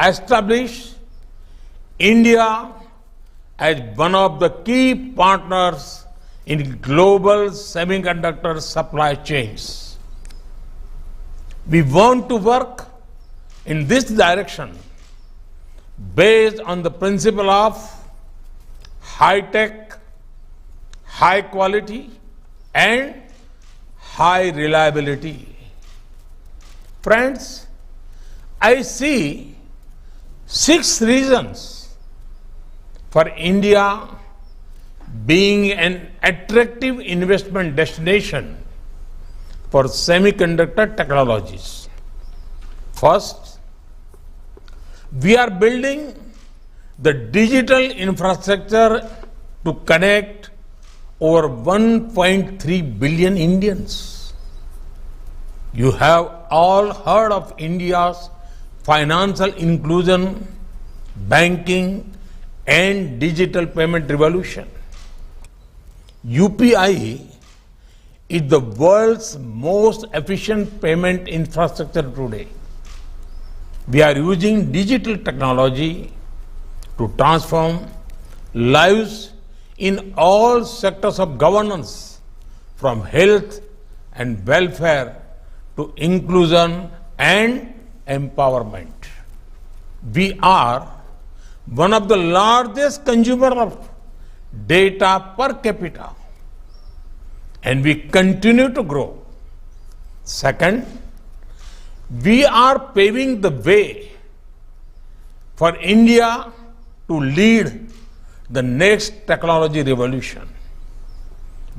establish India as one of the key partners in global semiconductor supply chains. We want to work in this direction based on the principle of high tech, high quality, and high reliability. Friends, I see 6 reasons for India being an attractive investment destination for semiconductor technologies. First, we are building the digital infrastructure to connect over 1.3 billion Indians. You have all heard of India's financial inclusion, banking, and digital payment revolution. UPI is the world's most efficient payment infrastructure today. We are using digital technology to transform lives in all sectors of governance, from health and welfare to inclusion and empowerment. We are one of the largest consumers of data per capita, and we continue to grow. Second, we are paving the way for India to lead the next technology revolution.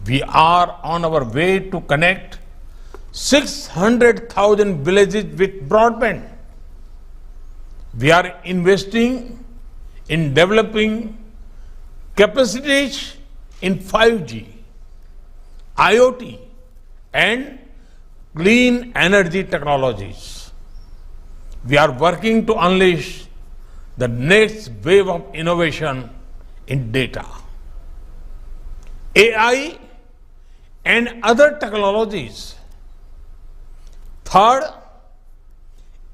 We are on our way to connect 600,000 villages with broadband. We are investing in developing capacities in 5G, IoT, and clean energy technologies. We are working to unleash the next wave of innovation in data, AI, and other technologies. Third,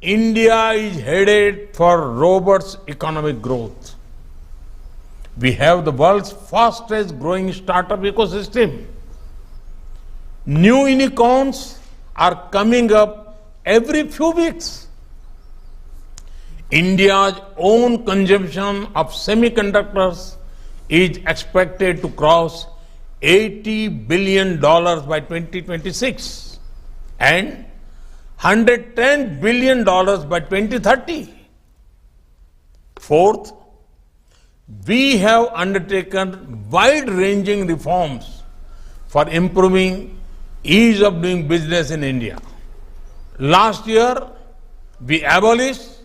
India is headed for robust economic growth. We have the world's fastest growing startup ecosystem. New unicorns are coming up every few weeks. India's own consumption of semiconductors is expected to cross $80 billion by 2026 and $110 billion by 2030. Fourth, we have undertaken wide-ranging reforms for improving ease of doing business in India. Last year, we abolished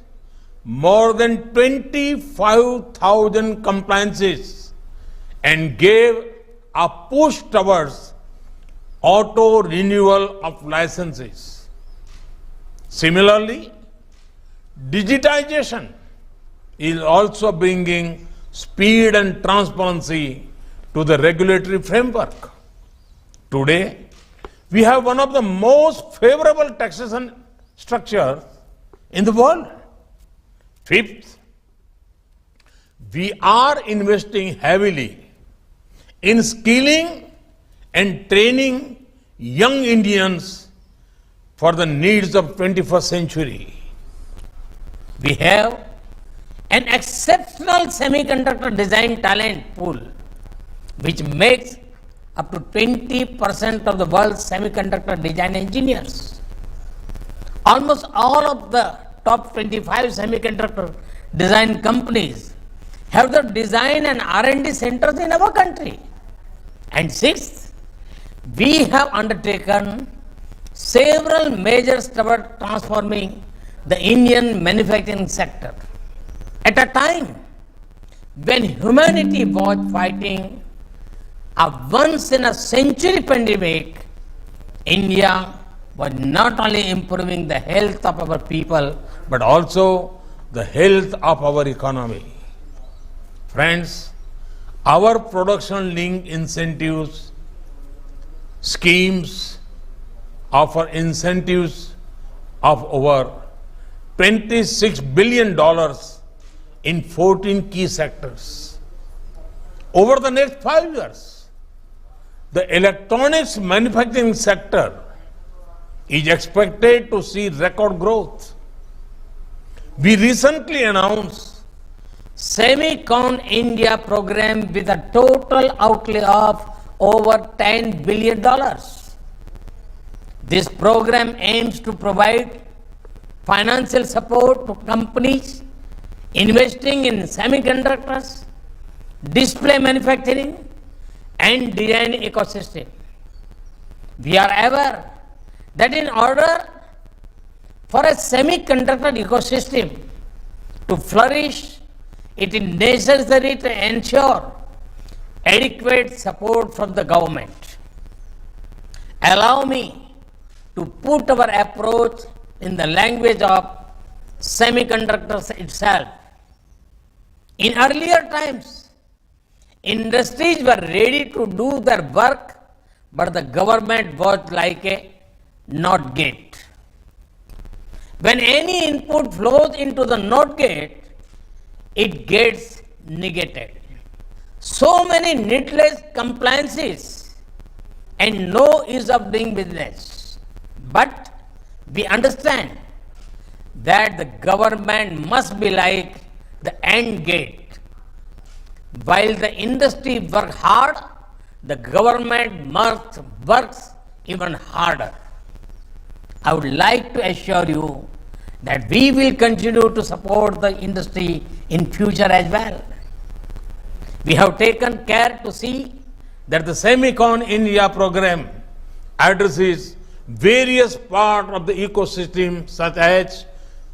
more than 25,000 compliances and gave a push towards auto renewal of licenses. Similarly, digitization is also bringing speed and transparency to the regulatory framework. Today, we have one of the most favorable taxation structures in the world. Fifth, we are investing heavily in skilling and training young Indians for the needs of 21st century. We have an exceptional semiconductor design talent pool, which makes up to 20% of the world's semiconductor design engineers. Almost all of the top 25 semiconductor design companies have the design and R&D centers in our country. And sixth, we have undertaken several measures toward transforming the Indian manufacturing sector. At a time when humanity was fighting a once-in-a-century pandemic, India was not only improving the health of our people, but also the health of our economy. Friends, our production-linked incentives schemes offer incentives of over $26 billion in 14 key sectors. Over the next 5 years, the electronics manufacturing sector is expected to see record growth. We recently announced Semicon India program with a total outlay of over $10 billion. This program aims to provide financial support to companies investing in semiconductors, display manufacturing, and design ecosystem. We are aware that in order for a semiconductor ecosystem to flourish, it is necessary to ensure adequate support from the government. Allow me to put our approach in the language of semiconductors itself. In earlier times, industries were ready to do their work, but the government was like a NOT gate. When any input flows into the NOT gate, it gets negated. So many needless compliances and no ease of doing business. But we understand that the government must be like the end gate. While the industry works hard, the government must work even harder. I would like to assure you that we will continue to support the industry in future as well. We have taken care to see that the Semicon India program addresses various parts of the ecosystem such as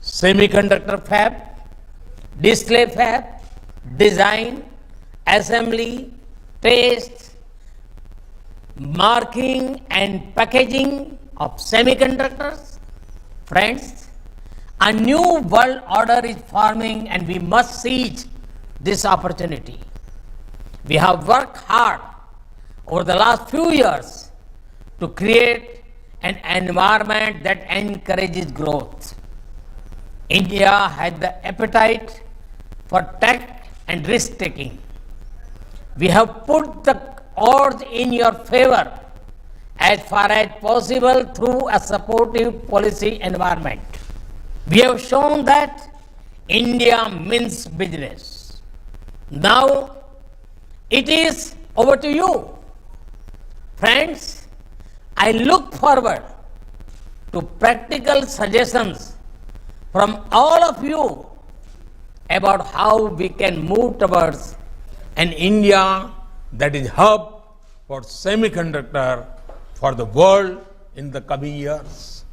semiconductor fab, display fab, design, assembly, test, marking and packaging of semiconductors. Friends, a new world order is forming and we must seize this opportunity. We have worked hard over the last few years to create an environment that encourages growth. India has the appetite for tech and risk taking. We have put the odds in your favor as far as possible through a supportive policy environment. We have shown that India means business. Now it is over to you. Friends, I look forward to practical suggestions from all of you about how we can move towards an India that is hub for semiconductor for the world in the coming years.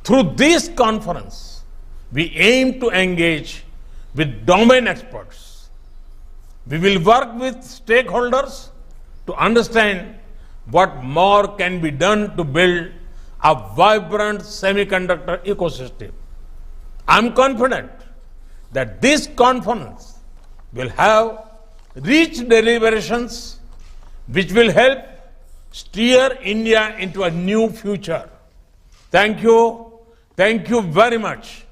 Through this conference, we aim to engage with domain experts. We will work with stakeholders to understand what more can be done to build a vibrant semiconductor ecosystem. I am confident that this conference will have rich deliberations which will help steer India into a new future. Thank you very much.